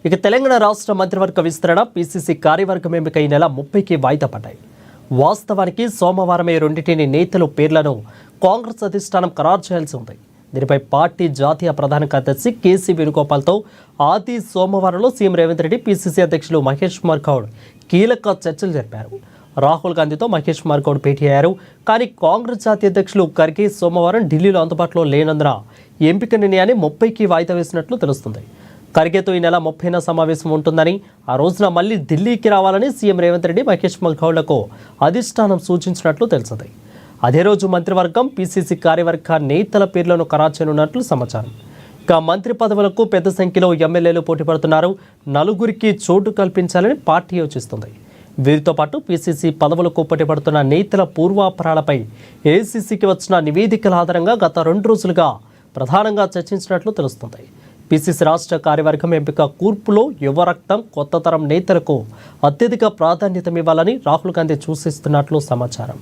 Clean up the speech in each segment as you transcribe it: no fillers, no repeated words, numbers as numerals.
ఇక తెలంగాణ రాష్ట్ర మంత్రివర్గ విస్తరణ పీసీసీ కార్యవర్గం ఎంపిక ఈ నెల 30కి వాయిదా పడ్డాయి. వాస్తవానికి సోమవారమే రెండింటిని నేతల పేర్లను కాంగ్రెస్ అధిష్టానం ఖరారు చేయాల్సి ఉంది. దీనిపై పార్టీ జాతీయ ప్రధాన కార్యదర్శి కేసీ వేణుగోపాల్తో ఆది సోమవారంలో సీఎం రేవంత్ రెడ్డి, పీసీసీ అధ్యక్షులు మహేష్ కుమార్ గౌడ్ కీలక చర్చలు జరిపారు. రాహుల్ గాంధీతో మహేష్ కుమార్ గౌడ్ భేటీ అయ్యారు. కానీ కాంగ్రెస్ జాతీయ అధ్యక్షులు ఖర్గే సోమవారం ఢిల్లీలో అందుబాటులో లేనందున ఎంపిక నిర్ణయాన్ని 30కి వాయిదా వేసినట్లు తెలుస్తుంది. ఖర్గేతో ఈ నెల 30న సమావేశం ఉంటుందని, ఆ రోజున మళ్లీ ఢిల్లీకి రావాలని సీఎం రేవంత్ రెడ్డి మహేష్ కుమార్ గౌడ్లకు అధిష్టానం సూచించినట్లు తెలిసింది. అదే రోజు మంత్రివర్గం, పీసీసీ కార్యవర్గ నేతల పేర్లను ఖరారు చేయనున్నట్లు సమాచారం. ఇక మంత్రి పదవులకు పెద్ద సంఖ్యలో ఎమ్మెల్యేలు పోటీ పడుతున్నారు. 4గురికి చోటు కల్పించాలని పార్టీ యోచిస్తుంది. వీరితో పాటు పీసీసీ పదవులకు పోటీ పడుతున్న నేతల పూర్వాపరాలపై ఏఐసీసీకి వచ్చిన నివేదికల ఆధారంగా గత 2 రోజులుగా ప్రధానంగా చర్చించినట్లు తెలుస్తుంది. పీసీసీ రాష్ట్ర కార్యవర్గం ఎంపిక కూర్పులో యువ రక్తం, కొత్త తరం నేతలకు అత్యధిక ప్రాధాన్యతనివ్వాలని రాహుల్ గాంధీ సూచిస్తున్నట్లు సమాచారం.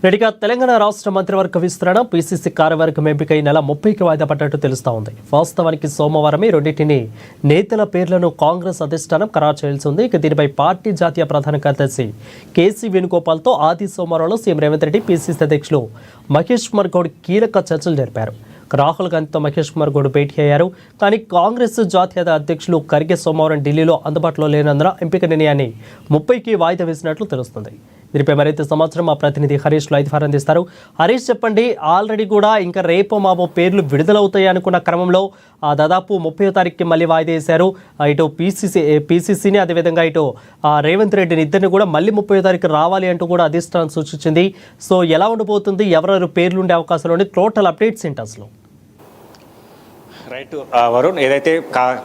రెడ్డిగా తెలంగాణ రాష్ట్ర మంత్రివర్గ విస్తరణ, పీసీసీ కార్యవర్గం ఎంపిక ఈ నెల 30కి వాయిదా పడ్డట్టు తెలుస్తా ఉంది. వాస్తవానికి సోమవారమే రెండింటిని నేతల పేర్లను కాంగ్రెస్ అధిష్టానం ఖరారు చేయాల్సి ఉంది. ఇక దీనిపై పార్టీ జాతీయ ప్రధాన కార్యదర్శి కేసీ వేణుగోపాల్తో ఆది సోమవారంలో సీఎం రేవంత్ రెడ్డి, పీసీసీ అధ్యక్షులు మహేష్ కుమార్ గౌడ్ కీలక చర్చలు జరిపారు. రాహుల్ గాంధీతో మహేష్ కుమార్ గౌడ్ భేటీ అయ్యారు. కానీ కాంగ్రెస్ జాతీయ అధ్యక్షులు ఖర్గే సోమవారం ఢిల్లీలో అందుబాటులో లేనందున ఎంపిక నిర్ణయాన్ని 30కి వాయిదా వేసినట్లు తెలుస్తుంది. దీనిపై మరింత సమాచారం మా ప్రతినిధి హరీష్ లైవ్ ద్వారా అందిస్తారు. హరీష్, చెప్పండి, ఆల్రెడీ కూడా ఇంకా రేపో మాపో పేర్లు విడుదలవుతాయి అనుకున్న క్రమంలో దాదాపు 30వ తారీఖుకి మళ్ళీ వాయిదా వేశారు. ఇటు పీసీసీని అదేవిధంగా ఇటు రేవంత్ రెడ్డిని ఇద్దరిని కూడా మళ్ళీ 30వ తారీఖు రావాలి అంటూ కూడా అధిష్టానం సూచించింది. సో ఎలా ఉండబోతుంది, ఎవరెవరు పేర్లు ఉండే అవకాశాలు ఉండే, టోటల్ అప్డేట్స్ ఏంటి అసలు? రైట్ వరుణ్, ఏదైతే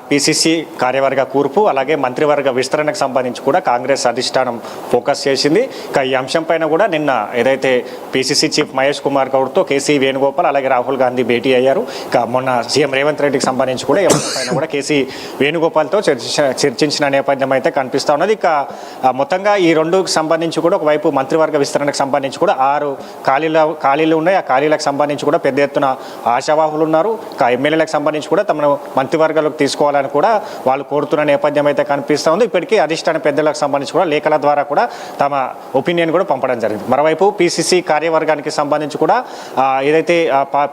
పీసీసీ కార్యవర్గ కూర్పు అలాగే మంత్రివర్గ విస్తరణకు సంబంధించి కూడా కాంగ్రెస్ అధిష్టానం ఫోకస్ చేసింది. ఇక ఈ అంశం పైన కూడా నిన్న ఏదైతే పీసీసీ చీఫ్ మహేష్ కుమార్ గౌడ్తో కేసీ వేణుగోపాల్ అలాగే రాహుల్ గాంధీ భేటీ అయ్యారు. ఇక మొన్న సీఎం రేవంత్ రెడ్డికి సంబంధించి కూడా పైన కూడా కేసీ వేణుగోపాల్తో చర్చించిన నేపథ్యం అయితే కనిపిస్తూ ఉన్నది. ఇక మొత్తంగా ఈ రెండుకు సంబంధించి కూడా ఒకవైపు మంత్రివర్గ విస్తరణకు సంబంధించి కూడా 6 ఖాళీలు ఉన్నాయి. ఆ ఖాళీలకు సంబంధించి కూడా పెద్ద ఎత్తున ఆశావాహులు ఉన్నారు. ఇక ఎమ్మెల్యేలకు సంబంధించి కూడా తమను మంత్రివర్గాలకు తీసుకోవాలని కూడా వాళ్ళు కోరుతున్న నేపథ్యం అయితే కనిపిస్తూ ఉంది. ఇప్పటికీ అధిష్టాన పెద్దలకు సంబంధించి కూడా లేఖల ద్వారా కూడా తమ ఒపీనియన్ కూడా పంపడం జరిగింది. మరోవైపు పీసీసీ కార్యవర్గానికి సంబంధించి కూడా ఏదైతే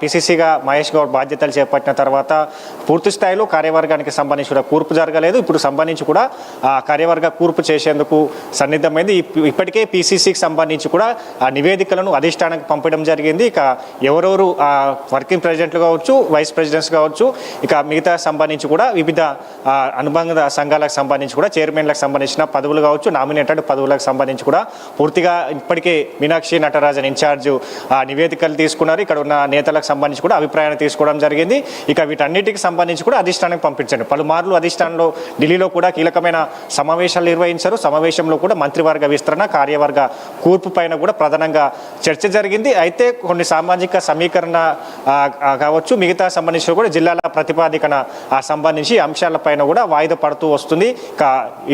పీసీసీగా మహేష్ గౌడ్ బాధ్యతలు చేపట్టిన తర్వాత పూర్తి స్థాయిలో కార్యవర్గానికి సంబంధించి కూడా కూర్పు జరగలేదు. ఇప్పుడు సంబంధించి కూడా కార్యవర్గ కూర్పు చేసేందుకు సన్నిద్ధమైంది. ఇప్పటికే పీసీసీకి సంబంధించి కూడా నివేదికలను అధిష్టానానికి పంపడం జరిగింది. ఇక ఎవరెవరు వర్కింగ్ ప్రెసిడెంట్లు కావచ్చు, వైస్ ప్రెసిడెంట్స్ కావచ్చు, ఇక మిగతా సంబంధించి కూడా వివిధ అనుబంధ సంఘాలకు సంబంధించి కూడా చైర్మన్లకు సంబంధించిన పదవులు కావచ్చు, నామినేటెడ్ పదవులకు సంబంధించి కూడా పూర్తిగా ఇప్పటికే మీనాక్షి నటరాజన్ ఇన్ఛార్జ్ నివేదికలు తీసుకున్నారు. ఇక్కడ ఉన్న నేతలకు సంబంధించి కూడా అభిప్రాయాన్ని తీసుకోవడం జరిగింది. ఇక వీటన్నిటికి సంబంధించి కూడా అధిష్టానానికి పంపించండి. పలుమార్లు అధిష్టానంలో ఢిల్లీలో కూడా కీలకమైన సమావేశాలు నిర్వహించారు. సమావేశంలో కూడా మంత్రివర్గ విస్తరణ, కార్యవర్గ కూర్పు పైన కూడా ప్రధానంగా చర్చ జరిగింది. అయితే కొన్ని సామాజిక సమీకరణ కావచ్చు, మిగతా సంబంధించి కూడా జిల్లాల ప్రతిపాదికన సంబంధించి అంశాలపైన కూడా వాయిదా పడుతూ వస్తుంది.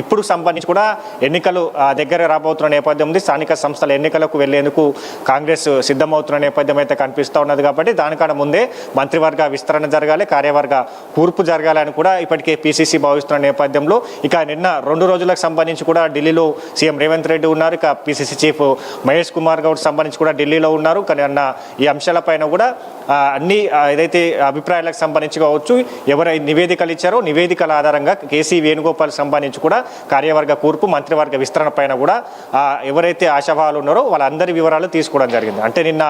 ఇప్పుడు సంబంధించి కూడా ఎన్నికలు దగ్గర రాబోతున్న నేపథ్యం ఉంది. స్థానిక సంస్థల ఎన్నికలకు వెళ్లేందుకు కాంగ్రెస్ సిద్ధమవుతున్న నేపథ్యం అయితే కనిపిస్తూ ఉన్నది. కాబట్టి దానికన్నా ముందే మంత్రివర్గ విస్తరణ జరగాలి, కార్యవర్గ కూర్పు జరగాలని కూడా ఇప్పటికే పీసీసీ భావిస్తున్న నేపథ్యంలో ఇక నిన్న 2 రోజులకు సంబంధించి కూడా ఢిల్లీలో సీఎం రేవంత్ రెడ్డి ఉన్నారు. ఇక పీసీసీ చీఫ్ మహేష్ కుమార్ గౌడ్ సంబంధించి కూడా ఢిల్లీలో ఉన్నారు. కానీ అన్న ఈ అంశాలపైన కూడా అన్ని ఏదైతే అభిప్రాయాలకు సంబంధించి కావచ్చు, ఎవరు నివేదికలు ఇచ్చారో నివేదికల ఆధారంగా కేసీ వేణుగోపాల్ సంబంధించి కూడా కార్యవర్గ కూర్పు, మంత్రివర్గ విస్తరణ పైన కూడా ఎవరైతే ఆశావాహాలు ఉన్నారో వాళ్ళందరి వివరాలు తీసుకోవడం జరిగింది. అంటే నిన్న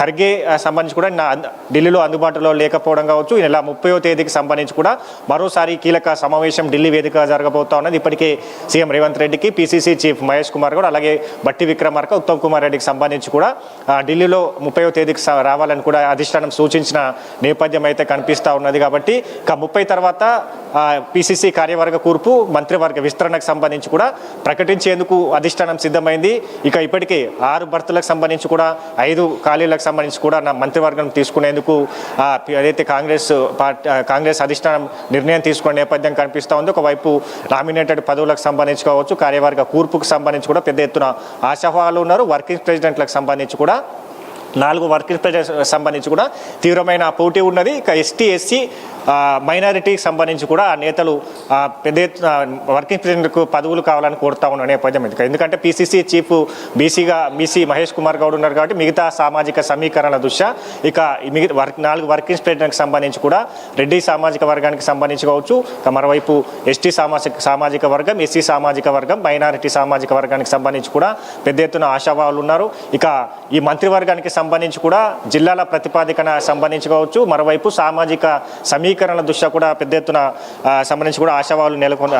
ఖర్గే సంబంధించి కూడా నిన్న ఢిల్లీలో అందుబాటులో లేకపోవడం కావచ్చు, ఈ నెల 30వ తేదీకి సంబంధించి కూడా మరోసారి కీలక సమావేశం ఢిల్లీ వేదికగా జరగబోతా ఉన్నది. ఇప్పటికే సీఎం రేవంత్ రెడ్డికి, పీసీసీ చీఫ్ మహేష్ కుమార్ గౌడ్ అలాగే బట్టి విక్రమార్క, ఉత్తమ్ కుమార్ రెడ్డికి సంబంధించి కూడా ఢిల్లీలో 30వ తేదీకి రావాలని కూడా అధిష్టానం సూచించిన నేపథ్యం అయితే కనిపిస్తూ ఉన్నది. ఉన్నది కాబట్టి ఇక 30 తర్వాత పిసిసి కార్యవర్గ కూర్పు మంత్రివర్గ విస్తరణకు సంబంధించి కూడా ప్రకటించేందుకు అధిష్టానం సిద్ధమైంది. ఇక ఇప్పటికే 6 భర్తలకు సంబంధించి కూడా 5 ఖాళీలకు సంబంధించి కూడా నా మంత్రివర్గం తీసుకునేందుకు ఏదైతే కాంగ్రెస్ అధిష్టానం నిర్ణయం తీసుకునే నేపథ్యం కనిపిస్తూ ఉంది. ఒకవైపు నామినేటెడ్ పదవులకు సంబంధించి కావచ్చు, కార్యవర్గ కూర్పుకు సంబంధించి కూడా పెద్ద ఎత్తున ఆశావాహులు ఉన్నారు. వర్కింగ్ ప్రెసిడెంట్లకు సంబంధించి కూడా 4 వర్కింగ్ ప్రెసిడెంట్ సంబంధించి కూడా తీవ్రమైన పోటీ ఉన్నది. ఇక ఎస్టీ ఎస్సీ మైనారిటీకి సంబంధించి కూడా ఆ నేతలు పెద్ద ఎత్తున వర్కింగ్ ప్రెసిడెంట్కు పదవులు కావాలని కోరుతా ఉన్న నేపథ్యం. ఎందుకంటే PCC chief BC Mahesh Kumar Goud ఉన్నారు కాబట్టి మిగతా సామాజిక సమీకరణ దృష్ట్యా ఇక 4 వర్కింగ్ ప్రెసిడెంట్కి సంబంధించి కూడా రెడ్డి సామాజిక వర్గానికి సంబంధించి కావచ్చు, మరోవైపు ఎస్టీ సామాజిక వర్గం, ఎస్సీ సామాజిక వర్గం, మైనారిటీ సామాజిక వర్గానికి సంబంధించి కూడా పెద్ద ఎత్తున ఆశావాహులు ఉన్నారు. ఇక ఈ మంత్రివర్గానికి సంబంధించి కూడా జిల్లాల ప్రతిపాదికన సంబంధించి కావచ్చు, మరోవైపు సామాజిక సమీకరణ దృష్ట్యా కూడా పెద్ద ఎత్తున సంబంధించి కూడా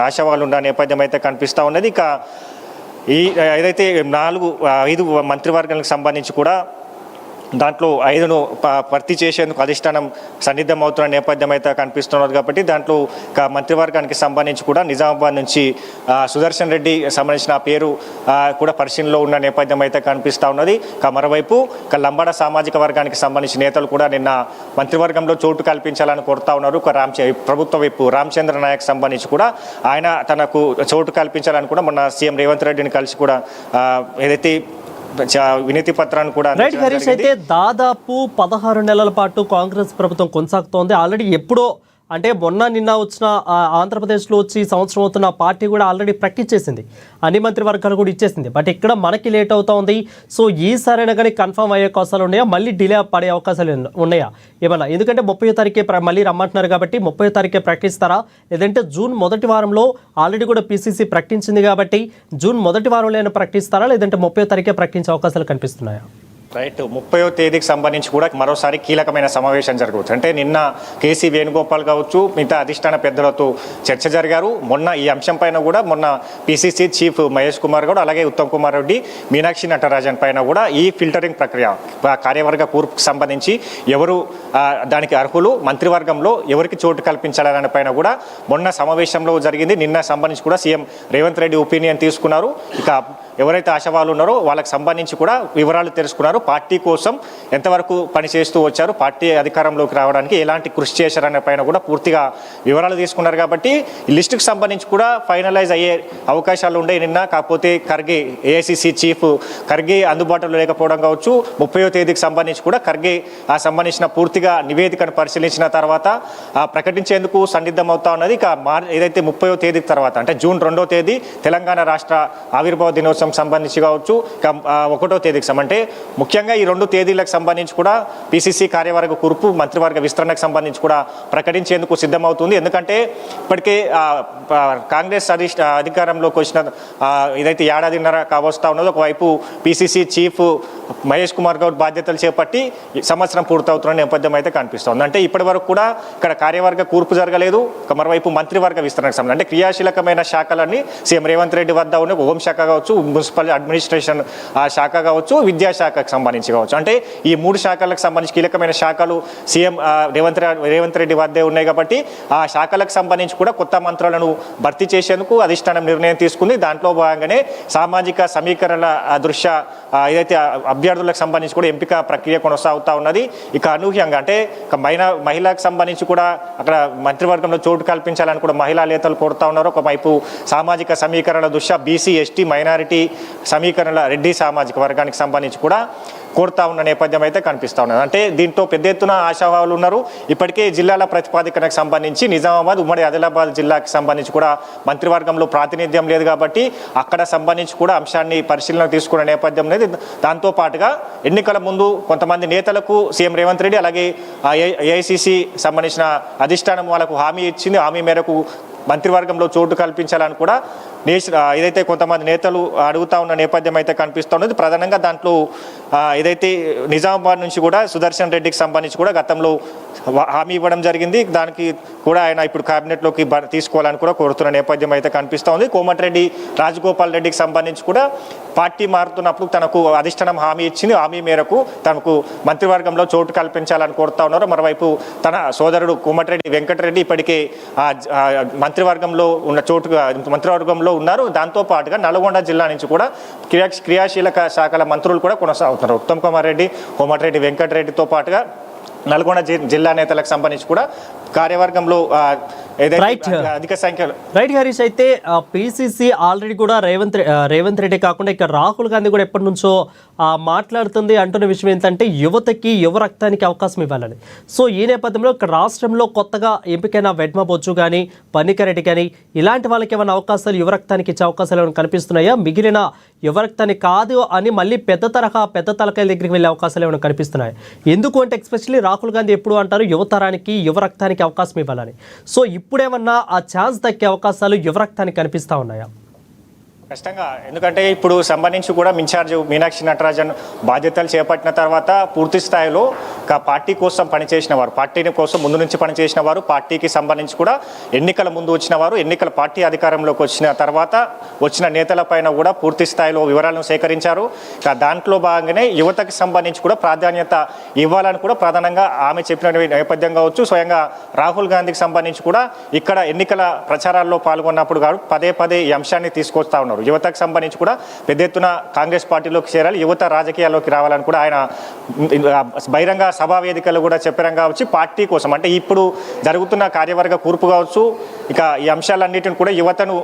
ఆశావాహులు ఉన్న నేపథ్యం అయితే కనిపిస్తూ ఉన్నది. ఇక ఈ ఏదైతే 5 మంత్రివర్గానికి సంబంధించి కూడా దాంట్లో 5ను భర్తీ చేసేందుకు అధిష్టానం సన్నిద్ధం అవుతున్న నేపథ్యం అయితే కనిపిస్తున్నది కాబట్టి దాంట్లో మంత్రివర్గానికి సంబంధించి కూడా నిజామాబాద్ నుంచి సుదర్శన్ రెడ్డి సంబంధించిన పేరు కూడా పరిశీలనలో ఉన్న నేపథ్యం అయితే కనిపిస్తూ ఉన్నది. మరోవైపు లంబాడ సామాజిక వర్గానికి సంబంధించిన నేతలు కూడా నిన్న మంత్రివర్గంలో చోటు కల్పించాలని కోరుతా ఉన్నారు. ప్రభుత్వ వైపు రామచంద్ర నాయక్ సంబంధించి కూడా ఆయన తనకు చోటు కల్పించాలని కూడా మొన్న సీఎం రేవంత్ రెడ్డిని కలిసి కూడా ఏదైతే వినతి పత్రాన్ని కూడా రైట్ హరీష్, అయితే దాదాపు 16 నెలల పాటు కాంగ్రెస్ ప్రభుత్వం కొనసాగుతోంది. ఆల్రెడీ ఎప్పుడో అంటే నిన్న వచ్చిన ఆంధ్రప్రదేశ్లో వచ్చి సంవత్సరం అవుతున్న పార్టీ కూడా ఆల్రెడీ ప్రకటించేసింది, అన్ని మంత్రివర్గాలు కూడా ఇచ్చేసింది. బట్ ఇక్కడ మనకి లేట్ అవుతా ఉంది. సో ఈసారైనా కానీ కన్ఫర్మ్ అయ్యే అవకాశాలు ఉన్నాయా, మళ్ళీ డిలే పడే అవకాశాలు ఉన్నాయా ఏమన్నా? ఎందుకంటే 30వ తారీఖే మళ్ళీ రమ్మంటున్నారు కాబట్టి 30వ తారీఖే ప్రకటిస్తారా, లేదంటే జూన్ మొదటి వారంలో ఆల్రెడీ కూడా పిసిసి ప్రకటించింది కాబట్టి జూన్ మొదటి వారంలో ప్రకటిస్తారా, లేదంటే 30వ తారీఖే ప్రకటించే అవకాశాలు కనిపిస్తున్నాయా? రైట్, 30వ తేదీకి సంబంధించి కూడా మరోసారి కీలకమైన సమావేశం జరగవచ్చు. అంటే నిన్న కేసీ వేణుగోపాల్ కావచ్చు, మిగతా అధిష్టాన పెద్దలతో చర్చ జరిగారు. మొన్న ఈ అంశం పైన కూడా మొన్న పిసిసి చీఫ్ మహేష్ కుమార్ గౌడ్, అలాగే ఉత్తమ్ కుమార్ రెడ్డి, మీనాక్షి నటరాజన్ పైన కూడా ఈ ఫిల్టరింగ్ ప్రక్రియ కార్యవర్గ కూర్పుకు సంబంధించి ఎవరు దానికి అర్హులు, మంత్రివర్గంలో ఎవరికి చోటు కల్పించాలనే పైన కూడా మొన్న సమావేశంలో జరిగింది. నిన్న సంబంధించి కూడా సీఎం రేవంత్ రెడ్డి ఒపీనియన్ తీసుకున్నారు. ఇక ఎవరైతే ఆశావాళ్ళు ఉన్నారో వాళ్ళకి సంబంధించి కూడా వివరాలు తెలుసుకున్నారు. పార్టీ కోసం ఎంతవరకు పనిచేస్తూ వచ్చారు, పార్టీ అధికారంలోకి రావడానికి ఎలాంటి కృషి చేశారనే పైన కూడా పూర్తిగా వివరాలు తీసుకున్నారు. కాబట్టి ఈ లిస్టుకు సంబంధించి కూడా ఫైనలైజ్ అయ్యే అవకాశాలు ఉండే నిన్న. కాకపోతే ఖర్గే, ఏఐసిసి చీఫ్ ఖర్గే అందుబాటులో లేకపోవడం కావచ్చు, 30వ తేదీకి సంబంధించి కూడా ఖర్గే సంబంధించిన పూర్తిగా నివేదికను పరిశీలించిన తర్వాత ప్రకటించేందుకు సన్నిద్ధం అవుతా ఉన్నది. ఇక ఏదైతే 30వ తేదీ తర్వాత అంటే జూన్ 2వ తేదీ తెలంగాణ రాష్ట్ర ఆవిర్భావ దినోత్సవం సంబంధించి కావచ్చు, 1వ తేదీకి అంటే ముఖ్యంగా ఈ 2 తేదీలకు సంబంధించి కూడా పిసిసి కార్యవర్గ కూర్పు మంత్రివర్గ విస్తరణకు సంబంధించి కూడా ప్రకటించేందుకు సిద్ధమవుతుంది. ఎందుకంటే ఇప్పటికే కాంగ్రెస్ అధికారంలోకి వచ్చిన ఏదైతే ఏడాదిన్నర కావస్తా ఉన్నదో, ఒకవైపు పిసిసి చీఫ్ మహేష్ కుమార్ గౌడ్ బాధ్యతలు చేపట్టి సంవత్సరం పూర్తవుతున్న నేపథ్యం అయితే కనిపిస్తోంది. అంటే ఇప్పటి వరకు కూడా ఇక్కడ కార్యవర్గ కూర్పు జరగలేదు. మరోవైపు మంత్రివర్గ విస్తరణకు సంబంధించి అంటే క్రియాశీలకమైన శాఖలన్నీ సీఎం రేవంత్ రెడ్డి వద్ద ఉన్న హోంశాఖ కావచ్చు, మున్సిపల్ అడ్మినిస్ట్రేషన్ శాఖ కావచ్చు, విద్యాశాఖకు సంబంధించి కావచ్చు, అంటే ఈ 3 శాఖలకు సంబంధించి కీలకమైన శాఖలు సీఎం రేవంత్ రెడ్డి వద్దే ఉన్నాయి. కాబట్టి ఆ శాఖలకు సంబంధించి కూడా కొత్త మంత్రులను భర్తీ చేసేందుకు అధిష్టానం నిర్ణయం తీసుకుంది. దాంట్లో భాగంగానే సామాజిక సమీకరణ దృష్ట్యా ఏదైతే అభ్యర్థులకు సంబంధించి కూడా ఎంపిక ప్రక్రియ కొనసాగుతూ ఉన్నది. ఇక అనూహ్యంగా అంటే మహిళలకు సంబంధించి కూడా అక్కడ మంత్రివర్గంలో చోటు కల్పించాలని కూడా మహిళా నేతలు కోరుతా ఉన్నారు. ఒకవైపు సామాజిక సమీకరణ దృష్ట్యా బీసీ, ఎస్టీ, మైనారిటీ సమీకరణ రెడ్డి సామాజిక వర్గానికి సంబంధించి కూడా కోరుతా ఉన్న నేపథ్యం అయితే కనిపిస్తూ ఉన్నది. అంటే దీంట్లో పెద్ద ఎత్తున ఆశావాహులు ఉన్నారు. ఇప్పటికే జిల్లాల ప్రతిపాదికనకు సంబంధించి నిజామాబాద్, ఉమ్మడి ఆదిలాబాద్ జిల్లాకి సంబంధించి కూడా మంత్రివర్గంలో ప్రాతినిధ్యం లేదు కాబట్టి అక్కడ సంబంధించి కూడా అంశాన్ని పరిశీలన తీసుకునే నేపథ్యం అనేది. దాంతో పాటుగా ఎన్నికల ముందు కొంతమంది నేతలకు సీఎం రేవంత్ రెడ్డి అలాగే ఏఐసిసి సంబంధించిన అధిష్టానం వాళ్ళకు హామీ ఇచ్చింది. హామీ మేరకు మంత్రివర్గంలో చోటు కల్పించాలని కూడా ఏదైతే కొంతమంది నేతలు అడుగుతా ఉన్న నేపథ్యం అయితే కనిపిస్తున్నది. ప్రధానంగా దాంట్లో ఏదైతే నిజామాబాద్ నుంచి కూడా సుదర్శన్ రెడ్డికి సంబంధించి కూడా గతంలో హామీ ఇవ్వడం జరిగింది. దానికి కూడా ఆయన ఇప్పుడు కేబినెట్లోకి తీసుకోవాలని కూడా కోరుతున్న నేపథ్యం అయితే కనిపిస్తూ ఉంది. కోమటిరెడ్డి రాజగోపాల్ రెడ్డికి సంబంధించి కూడా పార్టీ మారుతున్నప్పుడు తనకు అధిష్టానం హామీ ఇచ్చింది. హామీ మేరకు తనకు మంత్రివర్గంలో చోటు కల్పించాలని కోరుతా ఉన్నారు. మరోవైపు తన సోదరుడు కోమటిరెడ్డి వెంకటరెడ్డి ఇప్పటికే మంత్రివర్గంలో ఉన్నారు. దాంతో పాటుగా నల్గొండ జిల్లా నుంచి కూడా క్రియాశీలక శాఖల మంత్రులు కూడా కొనసాగుతున్నారు. ఉత్తమ్ కుమార్ రెడ్డి, కోమటిరెడ్డి వెంకటరెడ్డితో పాటుగా నల్గొండ జిల్లా నేతలకు సంబంధించి కూడా కార్యవర్గంలో అధిక సంఖ్యలో రైట్ హరీష్. అయితే పిసిసి ఆల్రెడీ కూడా రేవంత్ రెడ్డి కాకుండా ఇక్కడ రాహుల్ గాంధీ కూడా ఎప్పటి నుంచో మాట్లాడుతుంది. అంటున్న విషయం ఏంటంటే యువతకి యువ రక్తానికి అవకాశం ఇవ్వాలని. సో ఈ నేపథ్యంలో ఇక్కడ రాష్ట్రంలో కొత్తగా ఎంపికైన వెడ్మ బొజ్జు కానీ పన్నికరెడ్డి కానీ ఇలాంటి వాళ్ళకి ఏమైనా అవకాశాలు యువ రక్తానికి ఇచ్చే అవకాశాలు ఏమైనా కనిపిస్తున్నాయా? మిగిలిన యువ రక్తాన్ని కాదు అని మళ్ళీ పెద్ద తలకాయల దగ్గరికి వెళ్ళే అవకాశాలు ఏమైనా కనిపిస్తున్నాయి? ఎందుకు అంటే ఎస్పెషల్లీ రాహుల్ గాంధీ ఎప్పుడు అంటారు యువతరానికి యువ రక్తానికి అవకాశం ఇవ్వాలని. సో ఇప్పుడేమన్నా ఆ ఛాన్స్ దక్కే అవకాశాలు యువ రక్తానికి కనిపిస్తూ ఉన్నాయా? ఖచ్చితంగా. ఎందుకంటే ఇప్పుడు సంబంధించి కూడా ఇన్ఛార్జ్ మీనాక్షి నటరాజన్ బాధ్యతలు చేపట్టిన తర్వాత పూర్తి స్థాయిలో పార్టీ కోసం పనిచేసిన వారు, పార్టీని కోసం ముందు నుంచి పనిచేసిన వారు, పార్టీకి సంబంధించి కూడా ఎన్నికల ముందు వచ్చిన వారు, ఎన్నికల పార్టీ అధికారంలోకి వచ్చిన తర్వాత వచ్చిన నేతలపైన కూడా పూర్తి స్థాయిలో వివరాలను సేకరించారు. దాంట్లో భాగంగానే యువతకి సంబంధించి కూడా ప్రాధాన్యత ఇవ్వాలని కూడా ప్రధానంగా ఆమె చెప్పిన నేపథ్యం కావచ్చు. స్వయంగా రాహుల్ గాంధీకి సంబంధించి కూడా ఇక్కడ ఎన్నికల ప్రచారాల్లో పాల్గొన్నప్పుడు కాదు పదే ఈ అంశాన్ని తీసుకొస్తా ఉన్నారు. యువతకు సంబంధించి కూడా పెద్ద ఎత్తున కాంగ్రెస్ పార్టీలోకి చేరాలి, యువత రాజకీయాల్లోకి రావాలని కూడా ఆయన బహిరంగ సభా వేదికలు కూడా చెప్పడం కావచ్చు. పార్టీ కోసం అంటే ఇప్పుడు జరుగుతున్న కార్యవర్గ కూర్పు కావచ్చు, ఇక ఈ అంశాలన్నిటిని కూడా యువతను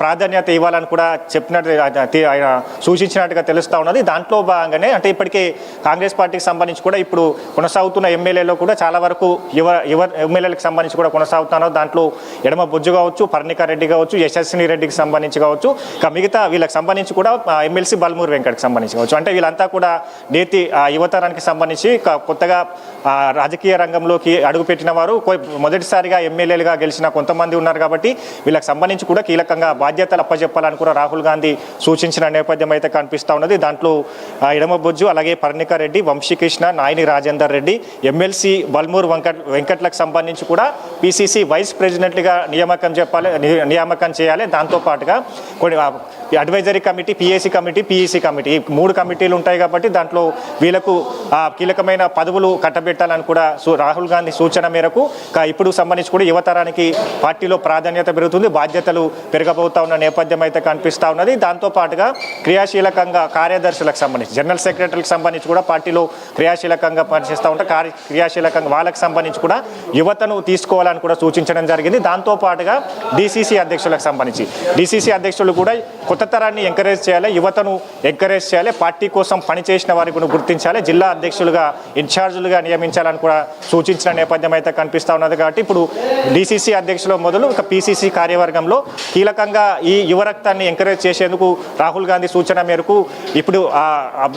ప్రాధాన్యత ఇవ్వాలని కూడా చెప్పినట్టు ఆయన సూచించినట్టుగా తెలుస్తూ ఉన్నది. దాంట్లో భాగంగానే అంటే ఇప్పటికే కాంగ్రెస్ పార్టీకి సంబంధించి కూడా ఇప్పుడు కొనసాగుతున్న ఎమ్మెల్యేలో కూడా చాలా వరకు యువ ఎమ్మెల్యేలకు సంబంధించి కూడా కొనసాగుతున్నారు. దాంట్లో ఎడమ బొజ్జు కావచ్చు, పర్ణికారెడ్డి కావచ్చు, యశస్విని రెడ్డికి సంబంధించి కావచ్చు, మిగతా వీళ్ళకి సంబంధించి కూడా ఎమ్మెల్సీ బల్మూరు వెంకట్కి సంబంధించి కావచ్చు. అంటే వీళ్ళంతా కూడా నేతి యువతరానికి సంబంధించి కొత్తగా రాజకీయ రంగంలోకి అడుగుపెట్టిన వారు, మొదటిసారిగా ఎమ్మెల్యేలుగా గెలిచిన కొంతమంది ఉన్నారు. కాబట్టి వీళ్ళకి సంబంధించి కూడా కీలకంగా బాధ్యతలు అప్పచెప్పాలని కూడా రాహుల్ గాంధీ సూచించిన నేపథ్యం అయితే కనిపిస్తూ ఉన్నది. దాంట్లో ఎడమ బొజ్జు, అలాగే పర్ణికారెడ్డి, వంశీకృష్ణ, నాయని రాజేందర్ రెడ్డి, ఎమ్మెల్సీ బల్మూరు వెంకట్లకు సంబంధించి కూడా పిసిసి వైస్ ప్రెసిడెంట్గా నియామకం చేయాలి. దాంతోపాటుగా కొన్ని advisory committee, PAC committee, PEC committee, ఈ 3 కమిటీలు ఉంటాయి. కాబట్టి దాంట్లో వీళ్ళకు కీలకమైన పదవులు కట్టబెట్టాలని కూడా రాహుల్ గాంధీ సూచన మేరకు ఇప్పుడు సంబంధించి కూడా యువతరానికి పార్టీలో ప్రాధాన్యత పెరుగుతుంది, బాధ్యతలు పెరగబోతా ఉన్న నేపథ్యం అయితే కనిపిస్తూ ఉన్నది. దాంతోపాటుగా క్రియాశీలకంగా కార్యదర్శులకు సంబంధించి, జనరల్ సెక్రటరీకి సంబంధించి కూడా పార్టీలో క్రియాశీలకంగా పనిచేస్తూ ఉంటే క్రియాశీలకంగా వాళ్ళకి సంబంధించి కూడా యువతను తీసుకోవాలని కూడా సూచించడం జరిగింది. దాంతోపాటుగా డిసిసి అధ్యక్షులకు సంబంధించి డిసిసి అధ్యక్షులు కూడా కొత్త తరాన్ని ఎంకరేజ్ చేయాలి, యువతను ఎంకరేజ్ చేయాలి, పార్టీ కోసం పనిచేసిన వారిని కూడా గుర్తించాలి, జిల్లా అధ్యక్షులుగా ఇన్ఛార్జులుగా నియమించాలని కూడా సూచించిన నేపథ్యం అయితే కనిపిస్తూ ఉన్నది. కాబట్టి ఇప్పుడు డిసిసి అధ్యక్షులు మొదలు ఒక పిసిసి కార్యవర్గంలో కీలకంగా ఈ యువరక్తాన్ని ఎంకరేజ్ చేసేందుకు రాహుల్ గాంధీ సూచన మేరకు ఇప్పుడు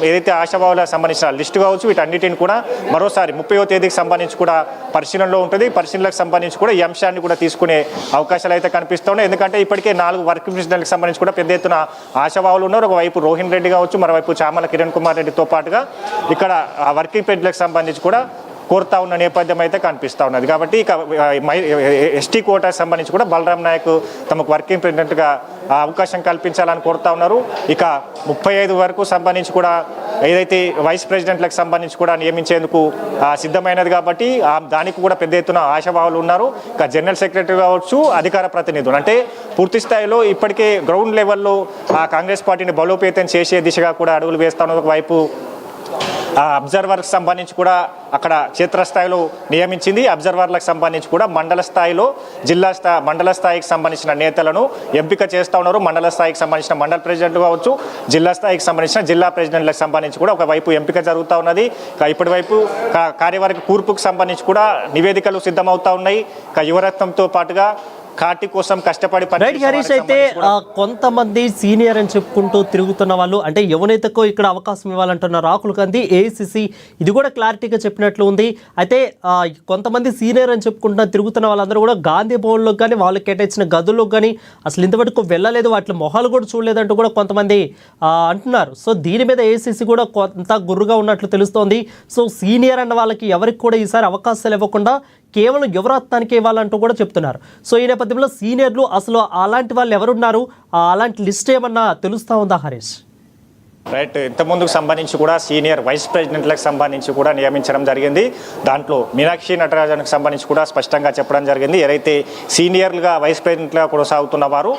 ఏదైతే ఆశావాహులకు సంబంధించిన లిస్టు కావచ్చు వీటన్నిటిని కూడా మరోసారి 30వ తేదీకి సంబంధించి కూడా పరిశీలనలో ఉంటుంది. పరిశీలనకు సంబంధించి కూడా ఈ అంశాన్ని కూడా తీసుకునే అవకాశాలు అయితే కనిపిస్తున్నాయి. ఎందుకంటే ఇప్పటికే 4 వర్కింగ్ ప్రెసిడెంట్లకు సంబంధించి కూడా పెద్ద ఎత్తున ఆశావాహులు ఉన్నారు. ఒకవైపు రోహిన్ రెడ్డి కావచ్చు, మరోవైపు చామల కిరణ్ కుమార్ రెడ్డితో పాటుగా ఇక్కడ వర్కింగ్ ప్రెసిడెంట్లకు సంబంధించి కూడా కోరుతా ఉన్న నేపథ్యం అయితే కనిపిస్తూ ఉన్నది. కాబట్టి ఇక ఎస్టీ కోటాకు సంబంధించి కూడా బలరాం నాయక్ తమకు వర్కింగ్ ప్రెసిడెంట్గా అవకాశం కల్పించాలని కోరుతా ఉన్నారు. ఇక 35 వరకు సంబంధించి కూడా ఏదైతే వైస్ ప్రెసిడెంట్లకు సంబంధించి కూడా నియమించేందుకు సిద్ధమైనది. కాబట్టి దానికి కూడా పెద్ద ఎత్తున ఆశావాహులు ఉన్నారు. ఇక జనరల్ సెక్రటరీ కావచ్చు, అధికార ప్రతినిధులు అంటే పూర్తి స్థాయిలో ఇప్పటికే గ్రౌండ్ లెవెల్లో కాంగ్రెస్ పార్టీని బలోపేతం చేసే దిశగా కూడా అడుగులు వేస్తా ఉన్నారు. ఒకవైపు అబ్జర్వర్కి సంబంధించి కూడా అక్కడ క్షేత్రస్థాయిలో నియమించింది. అబ్జర్వర్లకు సంబంధించి కూడా మండల స్థాయిలో మండల స్థాయికి సంబంధించిన నేతలను ఎంపిక చేస్తూ ఉన్నారు. మండల స్థాయికి సంబంధించిన మండల ప్రెసిడెంట్లు కావచ్చు, జిల్లా స్థాయికి సంబంధించిన జిల్లా ప్రెసిడెంట్లకు సంబంధించి కూడా ఒకవైపు ఎంపిక జరుగుతూ ఉన్నది. ఇప్పటి వైపు కార్యవర్గ కూర్పుకు సంబంధించి కూడా నివేదికలు సిద్ధమవుతా ఉన్నాయి. యువరత్నంతో పాటుగా పార్టీ కోసం కష్టపడి హరీష్ అయితే కొంతమంది సీనియర్ అని చెప్పుకుంటూ తిరుగుతున్న వాళ్ళు అంటే యువనేతకు ఇక్కడ అవకాశం ఇవ్వాలంటున్న రాహుల్ గాంధీ, ఏఐసిసి ఇది కూడా క్లారిటీగా చెప్పినట్లు ఉంది. అయితే కొంతమంది సీనియర్ అని చెప్పుకుంటున్న తిరుగుతున్న వాళ్ళందరూ కూడా గాంధీ భవన్లోకి కానీ వాళ్ళకి కేటాయించిన గదుల్లోకి కానీ అసలు ఇంతవరకు వెళ్ళలేదు, వాటి మొహాలు కూడా చూడలేదంటూ కూడా కొంతమంది అంటున్నారు. సో దీని మీద ఏఐసిసి కూడా కొంత గుర్రుగా ఉన్నట్లు తెలుస్తోంది. సో సీనియర్ అన్న వాళ్ళకి ఎవరికి కూడా ఈసారి అవకాశాలు ఇవ్వకుండా కేవలం యువరత్నానికి ఇవ్వాలంటూ కూడా చెప్తున్నారు. సో ఈ నేపథ్యంలో సీనియర్లు అసలు అలాంటి వాళ్ళు ఎవరున్నారు, అలాంటి లిస్ట్ ఏమన్నా తెలుస్తూ ఉందా హరీష్? రైట్, ఇంతకుముందుకు సంబంధించి కూడా సీనియర్ వైస్ ప్రెసిడెంట్లకు సంబంధించి కూడా నియమించడం జరిగింది. దాంట్లో మీనాక్షి నటరాజన్కి సంబంధించి కూడా స్పష్టంగా చెప్పడం జరిగింది. ఏదైతే సీనియర్లుగా వైస్ ప్రెసిడెంట్గా కొనసాగుతున్న వారు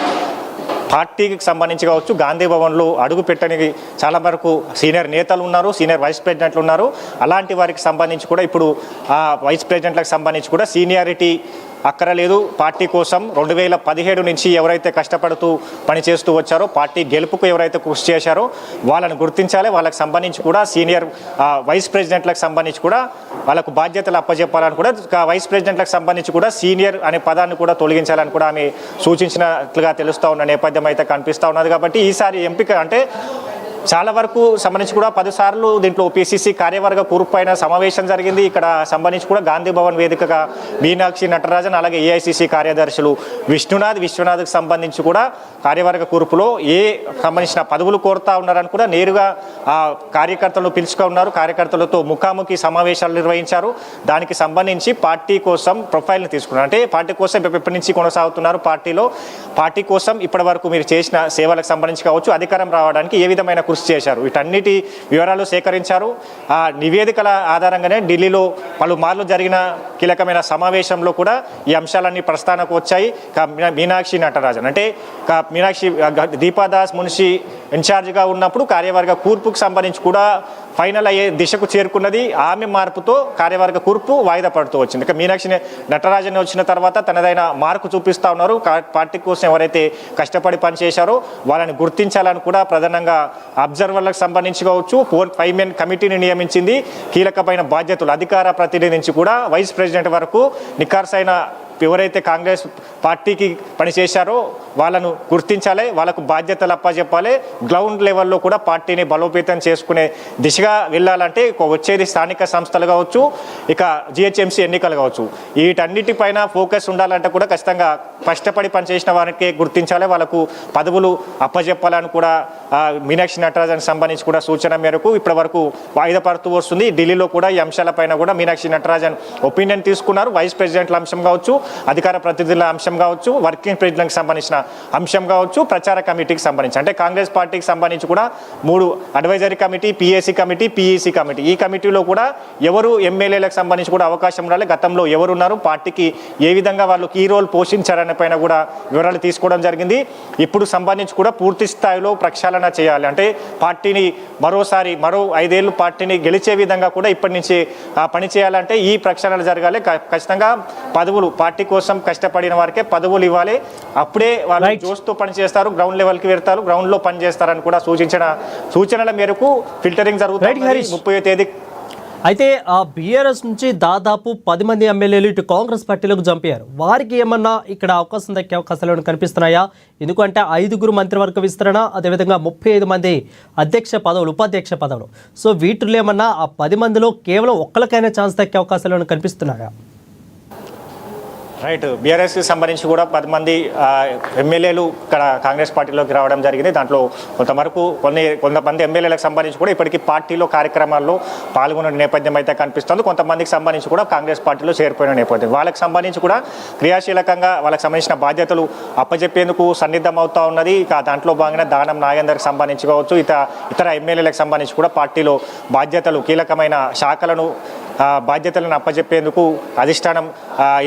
పార్టీకి సంబంధించి కావచ్చు, గాంధీ భవన్లో అడుగు పెట్టడానికి చాలా వరకు సీనియర్ నేతలు ఉన్నారు, సీనియర్ వైస్ ప్రెసిడెంట్లు ఉన్నారు. అలాంటి వారికి సంబంధించి కూడా ఇప్పుడు ఆ వైస్ ప్రెసిడెంట్లకు సంబంధించి కూడా సీనియారిటీ అక్కరలేదు. పార్టీ కోసం 2017 నుంచి ఎవరైతే కష్టపడుతూ పనిచేస్తూ వచ్చారో, పార్టీ గెలుపుకు ఎవరైతే కృషి చేశారో వాళ్ళని గుర్తించాలి. వాళ్ళకి సంబంధించి కూడా సీనియర్ వైస్ ప్రెసిడెంట్లకు సంబంధించి కూడా వాళ్ళకు బాధ్యతలు అప్పచెప్పాలని కూడా, వైస్ ప్రెసిడెంట్లకు సంబంధించి కూడా సీనియర్ అనే పదాన్ని కూడా తొలగించాలని కూడా ఆమె సూచించినట్లుగా తెలుస్తూ ఉన్న నేపథ్యం అయితే కనిపిస్తూ ఉన్నది. కాబట్టి ఈసారి ఎంపిక అంటే చాలా వరకు సంబంధించి కూడా 10 సార్లు దీంట్లో పిసిసి కార్యవర్గ కూర్పు పైన సమావేశం జరిగింది. ఇక్కడ సంబంధించి కూడా గాంధీ భవన్ వేదికగా మీనాక్షి నటరాజన్ అలాగే ఏఐసిసి కార్యదర్శులు విశ్వనాథ్కి సంబంధించి కూడా కార్యవర్గ కూర్పులో సంబంధించిన పదవులు కోరుతా ఉన్నారని కూడా నేరుగా ఆ కార్యకర్తలు పిలుచుకున్నారు. కార్యకర్తలతో ముఖాముఖి సమావేశాలు నిర్వహించారు. దానికి సంబంధించి పార్టీ కోసం ప్రొఫైల్ని తీసుకున్నారు. అంటే పార్టీ కోసం ఎప్పటి నుంచి కొనసాగుతున్నారు, పార్టీ కోసం ఇప్పటి వరకు మీరు చేసిన సేవలకు సంబంధించి కావచ్చు, అధికారం రావడానికి ఏ విధమైన కృషి చేశారు, వీటన్నిటి వివరాలు సేకరించారు. ఆ నివేదికల ఆధారంగానే ఢిల్లీలో పలుమార్లు జరిగిన కీలకమైన సమావేశంలో కూడా ఈ అంశాలన్నీ ప్రస్తావనకు వచ్చాయి. మీనాక్షి నటరాజన్ అంటే మీనాక్షి దీపాదాస్ మున్షి ఇన్ఛార్జిగా ఉన్నప్పుడు కార్యవర్గ కూర్పుకు సంబంధించి కూడా ఫైనల్ అయ్యే దిశకు చేరుకున్నది. ఆమె మార్పుతో కార్యవర్గ కూర్పు వాయిదా పడుతూ వచ్చింది. ఇక మీనాక్షి నటరాజన్ వచ్చిన తర్వాత తనదైన మార్కు చూపిస్తూ ఉన్నారు. పార్టీ కోసం ఎవరైతే కష్టపడి పనిచేశారో వాళ్ళని గుర్తించాలని కూడా ప్రధానంగా అబ్జర్వర్లకు సంబంధించి కావచ్చు 5 మెన్ కమిటీని నియమించింది. కీలకమైన బాధ్యతలు అధికార ప్రతినిధి నుంచి కూడా వైస్ ప్రెసిడెంట్ వరకు నిఖార్సైన ఎవరైతే కాంగ్రెస్ పార్టీకి పనిచేశారో వాళ్ళను గుర్తించాలి, వాళ్ళకు బాధ్యతలు అప్పచెప్పాలి. గ్రౌండ్ లెవెల్లో కూడా పార్టీని బలోపేతం చేసుకునే దిశగా వెళ్ళాలంటే వచ్చేది స్థానిక సంస్థలు కావచ్చు, ఇక జిహెచ్ఎంసీ ఎన్నికలు కావచ్చు, వీటన్నిటిపైన ఫోకస్ ఉండాలంటే కూడా ఖచ్చితంగా కష్టపడి పనిచేసిన వారికి గుర్తించాలి, వాళ్ళకు పదవులు అప్పచెప్పాలని కూడా మీనాక్షి నటరాజన్ సంబంధించి కూడా సూచన మేరకు ఇప్పటి వరకు వాయిదా పడుతూ వస్తుంది. ఢిల్లీలో కూడా ఈ అంశాలపైన కూడా మీనాక్షి నటరాజన్ ఒపీనియన్ తీసుకున్నారు. వైస్ ప్రెసిడెంట్ల అంశం కావచ్చు, అధికార ప్రతినిధుల అంశం కావచ్చు, వర్కింగ్ ప్రెసిడెంట్కి సంబంధించిన అంశం కావచ్చు, ప్రచార కమిటీకి సంబంధించి అంటే కాంగ్రెస్ పార్టీకి సంబంధించి కూడా 3 advisory committee, PAC committee, PEC committee. ఈ కమిటీలో కూడా ఎవరు ఎమ్మెల్యేలకు సంబంధించి కూడా అవకాశం రాలే, గతంలో ఎవరున్నారు, పార్టీకి ఏ విధంగా వాళ్ళు కీ రోల్ పోషించారనే పైన కూడా వివరాలు తీసుకోవడం జరిగింది. ఇప్పుడు సంబంధించి కూడా పూర్తి స్థాయిలో ప్రక్షాళన చేయాలి. అంటే పార్టీని మరో 5 ఏళ్ళు పార్టీని గెలిచే విధంగా కూడా ఇప్పటి నుంచి పని చేయాలంటే ఈ ప్రక్షాళన జరగాలి. ఖచ్చితంగా పదవులు పార్టీ కోసం కష్టపడిన వారికే పదవులు ఇవ్వాలి. అప్పుడే వాళ్ళు జోష్తో పనిచేస్తారు, గ్రౌండ్ లెవెల్కి వెళ్తారు, గ్రౌండ్లో పనిచేస్తారని కూడా సూచనల మేరకు ఫిల్టరింగ్ జరుగుతుంది. 30వ తేదీ అయితే ఆ బీఆర్ఎస్ నుంచి దాదాపు 10 మంది ఎమ్మెల్యేలు ఇటు కాంగ్రెస్ పార్టీలోకి జంపారు. వారికి ఏమన్నా ఇక్కడ అవకాశం దక్కే అవకాశాలు కనిపిస్తున్నాయా? ఎందుకంటే 5గురు మంత్రివర్గ విస్తరణ, అదేవిధంగా 35 మంది అధ్యక్ష పదవులు, ఉపాధ్యక్ష పదవులు. సో వీటిలో ఏమన్నా ఆ 10 మందిలో కేవలం ఒక్కరికైనా ఛాన్స్ దక్కే అవకాశాలు కనిపిస్తున్నాయా? రైట్, బీఆర్ఎస్కి సంబంధించి కూడా 10 మంది ఎమ్మెల్యేలు ఇక్కడ కాంగ్రెస్ పార్టీలోకి రావడం జరిగింది. దాంట్లో కొంతమంది ఎమ్మెల్యేలకు సంబంధించి కూడా ఇప్పటికీ పార్టీలో కార్యక్రమాల్లో పాల్గొన్న నేపథ్యం అయితే కనిపిస్తుంది. కొంతమందికి సంబంధించి కూడా కాంగ్రెస్ పార్టీలో చేరిపోయిన నేపథ్యం. వాళ్ళకి సంబంధించి కూడా క్రియాశీలకంగా వాళ్ళకి సంబంధించిన బాధ్యతలు అప్పచెప్పేందుకు సన్నిద్ధం అవుతూ ఉన్నది. ఇక దాంట్లో భాగంగా దానం నాగేందర్కి సంబంధించి కావచ్చు, ఇతర ఎమ్మెల్యేలకు సంబంధించి కూడా పార్టీలో బాధ్యతలు, కీలకమైన శాఖలను బాధ్యతలను అప్పచెప్పేందుకు అధిష్టానం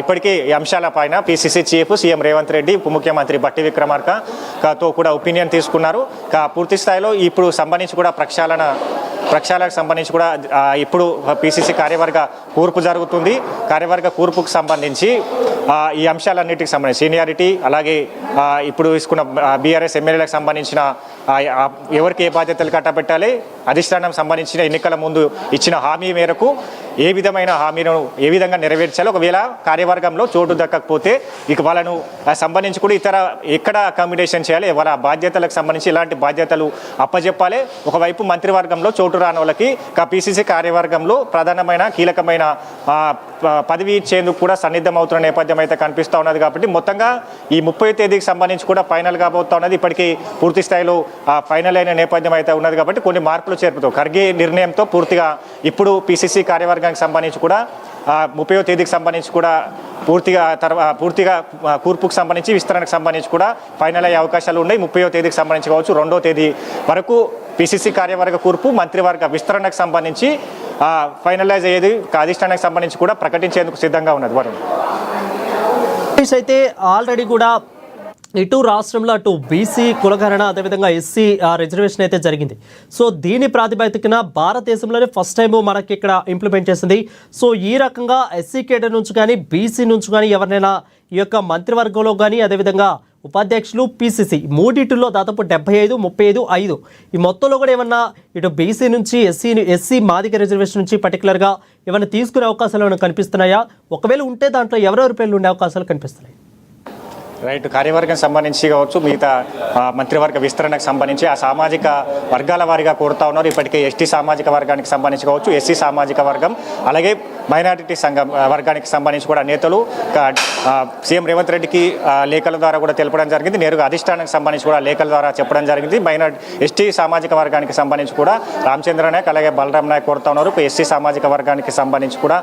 ఇప్పటికే ఈ అంశాలపైన PCC chief CM Revanth Reddy, ఉప ముఖ్యమంత్రి బట్టి విక్రమార్కతో కూడా ఒపీనియన్ తీసుకున్నారు. పూర్తి స్థాయిలో ఇప్పుడు సంబంధించి కూడా ప్రక్షాళనకు సంబంధించి కూడా ఇప్పుడు పిసిసి కార్యవర్గ కూర్పు జరుగుతుంది. కార్యవర్గ కూర్పుకు సంబంధించి ఈ అంశాలన్నిటికి సంబంధించి సీనియారిటీ, అలాగే ఇప్పుడు తీసుకున్న బీఆర్ఎస్ ఎమ్మెల్యేలకు సంబంధించిన ఎవరికి ఏ బాధ్యతలు కట్టబెట్టాలి, అధిష్టానం సంబంధించిన ఎన్నికల ముందు ఇచ్చిన హామీ మేరకు ఏ విధమైన హామీలను ఏ విధంగా నెరవేర్చాలి, ఒకవేళ కార్యవర్గంలో చోటు దక్కకపోతే ఇక వాళ్ళను సంబంధించి కూడా ఎక్కడ అకామిడేషన్ చేయాలి, వాళ్ళ బాధ్యతలకు సంబంధించి ఎలాంటి బాధ్యతలు అప్పచెప్పాలి. ఒకవైపు మంత్రివర్గంలో చోటు రాని వాళ్ళకి పిసిసి కార్యవర్గంలో ప్రధానమైన కీలకమైన పదవి ఇచ్చేందుకు కూడా సన్నిద్ధం అవుతున్న నేపథ్యం అయితే కనిపిస్తూ ఉన్నది. కాబట్టి మొత్తంగా ఈ 30వ తేదీకి సంబంధించి కూడా ఫైనల్ కాబోతా ఉన్నది. ఇప్పటికీ పూర్తి స్థాయిలో ఫైనల్ అయిన నేపథ్యం అయితే ఉన్నది. కాబట్టి కొన్ని మార్పులు చేర్పుతో ఖర్గే నిర్ణయంతో పూర్తిగా ఇప్పుడు పిసిసి కార్యవర్గానికి సంబంధించి కూడా 30వ తేదీకి సంబంధించి కూడా పూర్తిగా కూర్పుకు సంబంధించి విస్తరణకు సంబంధించి కూడా ఫైనల్ అయ్యే అవకాశాలు ఉన్నాయి. 30వ తేదీకి సంబంధించి కావచ్చు, 2వ తేదీ వరకు పిసిసి కార్యవర్గ కూర్పు మంత్రివర్గ విస్తరణకు సంబంధించి ఫైనలైజ్ అయ్యేది అధిష్టానానికి సంబంధించి కూడా ప్రకటించేందుకు సిద్ధంగా ఉన్నది వరుణ్. అయితే ఆల్రెడీ కూడా ఇటు రాష్ట్రంలో అటు బీసీ కులగణన అదేవిధంగా ఎస్సీ రిజర్వేషన్ అయితే జరిగింది. సో దీని ప్రాతిపదికన భారతదేశంలోనే ఫస్ట్ టైం మనకి ఇక్కడ ఇంప్లిమెంట్ చేసింది. సో ఈ రకంగా ఎస్సీ కేడర్ నుంచి కానీ బీసీ నుంచి కానీ ఎవరినైనా ఈ యొక్క మంత్రివర్గంలో కానీ అదేవిధంగా ఉపాధ్యక్షులు పీసీసీ మూడింటిలో దాదాపు 75, 35, 5 ఈ మొత్తంలో కూడా ఏమన్నా ఇటు బీసీ నుంచి ఎస్సీ మాదిగ రిజర్వేషన్ నుంచి పర్టికులర్గా ఏమైనా తీసుకునే అవకాశాలు ఏమైనా కనిపిస్తున్నాయా? ఒకవేళ ఉంటే దాంట్లో ఎవరెవరి పేర్లు ఉండే అవకాశాలు కనిపిస్తున్నాయి? రైట్, కార్యవర్గం సంబంధించి కావచ్చు, మిగతా మంత్రివర్గ విస్తరణకు సంబంధించి ఆ సామాజిక వర్గాల వారిగా కోరుతా ఉన్నారు. ఇప్పటికే ఎస్టీ సామాజిక వర్గానికి సంబంధించి కావచ్చు, ఎస్సీ సామాజిక వర్గం, అలాగే మైనారిటీ సంఘం వర్గానికి సంబంధించి కూడా నేతలు సీఎం రేవంత్ రెడ్డికి లేఖల ద్వారా కూడా తెలపడం జరిగింది. నేరుగా అధిష్టానానికి సంబంధించి కూడా లేఖల ద్వారా చెప్పడం జరిగింది. ఎస్టీ సామాజిక వర్గానికి సంబంధించి కూడా రామచంద్ర నాయక్ అలాగే బలరాం నాయక్ కోరుతా ఉన్నారు. ఎస్సీ సామాజిక వర్గానికి సంబంధించి కూడా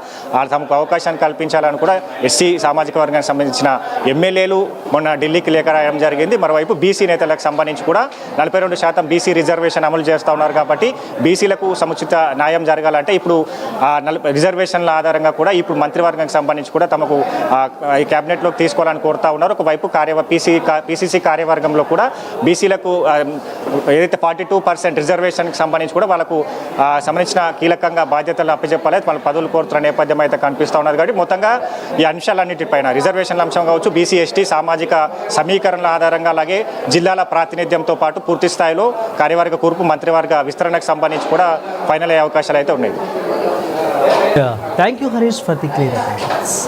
తమకు అవకాశాన్ని కల్పించాలని కూడా ఎస్సీ సామాజిక వర్గానికి సంబంధించిన ఎమ్మెల్యేలు మొన్న ఢిల్లీకి లేఖ రాయడం జరిగింది. మరోవైపు బీసీ నేతలకు సంబంధించి కూడా 42% బీసీ రిజర్వేషన్ అమలు చేస్తూ ఉన్నారు. కాబట్టి బీసీలకు సముచిత న్యాయం జరగాలంటే ఇప్పుడు రిజర్వేషన్ల ఆధారంగా కూడా ఇప్పుడు మంత్రివర్గానికి సంబంధించి కూడా తమకు ఈ క్యాబినెట్లోకి తీసుకోవాలని కోరుతా ఉన్నారు. ఒకవైపు పీసీసీ కార్యవర్గంలో కూడా బీసీలకు ఏదైతే 42% రిజర్వేషన్కి సంబంధించి కూడా వాళ్ళకు సంబంధించిన కీలకంగా బాధ్యతలు అప్పచెప్పాలి, వాళ్ళ పదవులు కోరుతున్న నేపథ్యం అయితే కనిపిస్తూ ఉన్నది. కాబట్టి మొత్తంగా ఈ అంశాలన్నిటిపైన రిజర్వేషన్ల అంశం కావచ్చు, బీసీ ఎస్టీ సామాజిక సమీకరణల ఆధారంగా అలాగే జిల్లాల ప్రాతినిధ్యంతో పాటు పూర్తి స్థాయిలో కార్యవర్గ కూర్పు మంత్రివర్గ విస్తరణకు సంబంధించి కూడా ఫైనల్ అయ్యే అవకాశాలు అయితే ఉన్నాయి. Thank you Harish for the clear updates.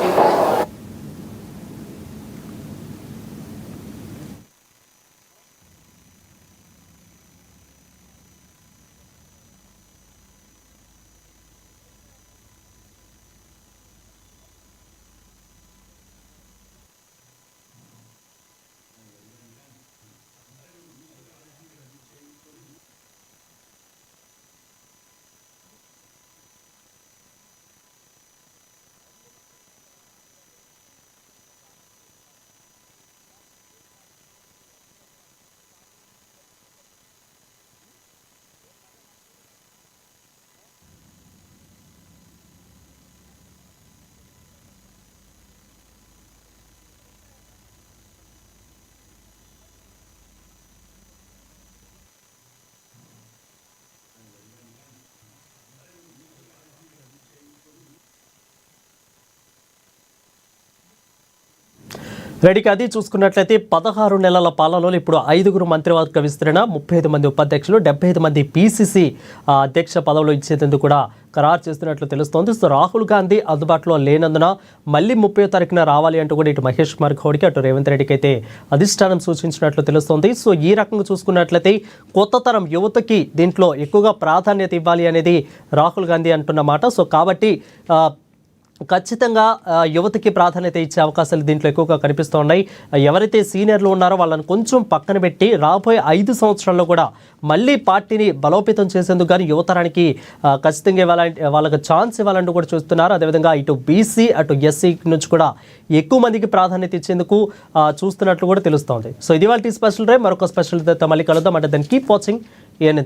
రెడీకి అది చూసుకున్నట్లయితే 16 నెలల పాలనలో ఇప్పుడు 5 మంత్రివర్గ విస్తరణ, 35 మంది ఉపాధ్యక్షులు, 75 మంది పీసీసీ అధ్యక్ష పదవులు ఇచ్చేందుకు కూడా ఖరారు చేస్తున్నట్లు తెలుస్తోంది. సో రాహుల్ గాంధీ అందుబాటులో లేనందున మళ్ళీ 30వ తారీఖున రావాలి అంటూ కూడా ఇటు మహేష్ కుమార్ గౌడ్కి అటు రేవంత్ రెడ్డికి అయితే అధిష్టానం సూచించినట్లు తెలుస్తోంది. సో ఈ రకంగా చూసుకున్నట్లయితే కొత్త తరం యువతకి దీంట్లో ఎక్కువగా ప్రాధాన్యత ఇవ్వాలి అనేది రాహుల్ గాంధీ అంటున్నమాట. సో కాబట్టి ఖచ్చితంగా యువతకి ప్రాధాన్యత ఇచ్చే అవకాశాలు దీంట్లో ఎక్కువగా కనిపిస్తూ ఉన్నాయి. ఎవరైతే సీనియర్లు ఉన్నారో వాళ్ళని కొంచెం పక్కన పెట్టి రాబోయే 5 సంవత్సరాల్లో కూడా మళ్ళీ పార్టీని బలోపేతం చేసేందుకు కానీ యువతరానికి ఖచ్చితంగా వాళ్ళకి ఛాన్స్ ఇవ్వాలంటూ కూడా చూస్తున్నారు. అదేవిధంగా ఇటు బీసీ అటు ఎస్సీ నుంచి కూడా ఎక్కువ మందికి ప్రాధాన్యత ఇచ్చేందుకు చూస్తున్నట్లు కూడా తెలుస్తోంది. సో ఇది వాళ్ళ స్పెషల్ డ్రైవ్. మరొక స్పెషల్ మళ్ళీ కలుద్దాం. అంటే దాన్ని కీప్ వాచింగ్.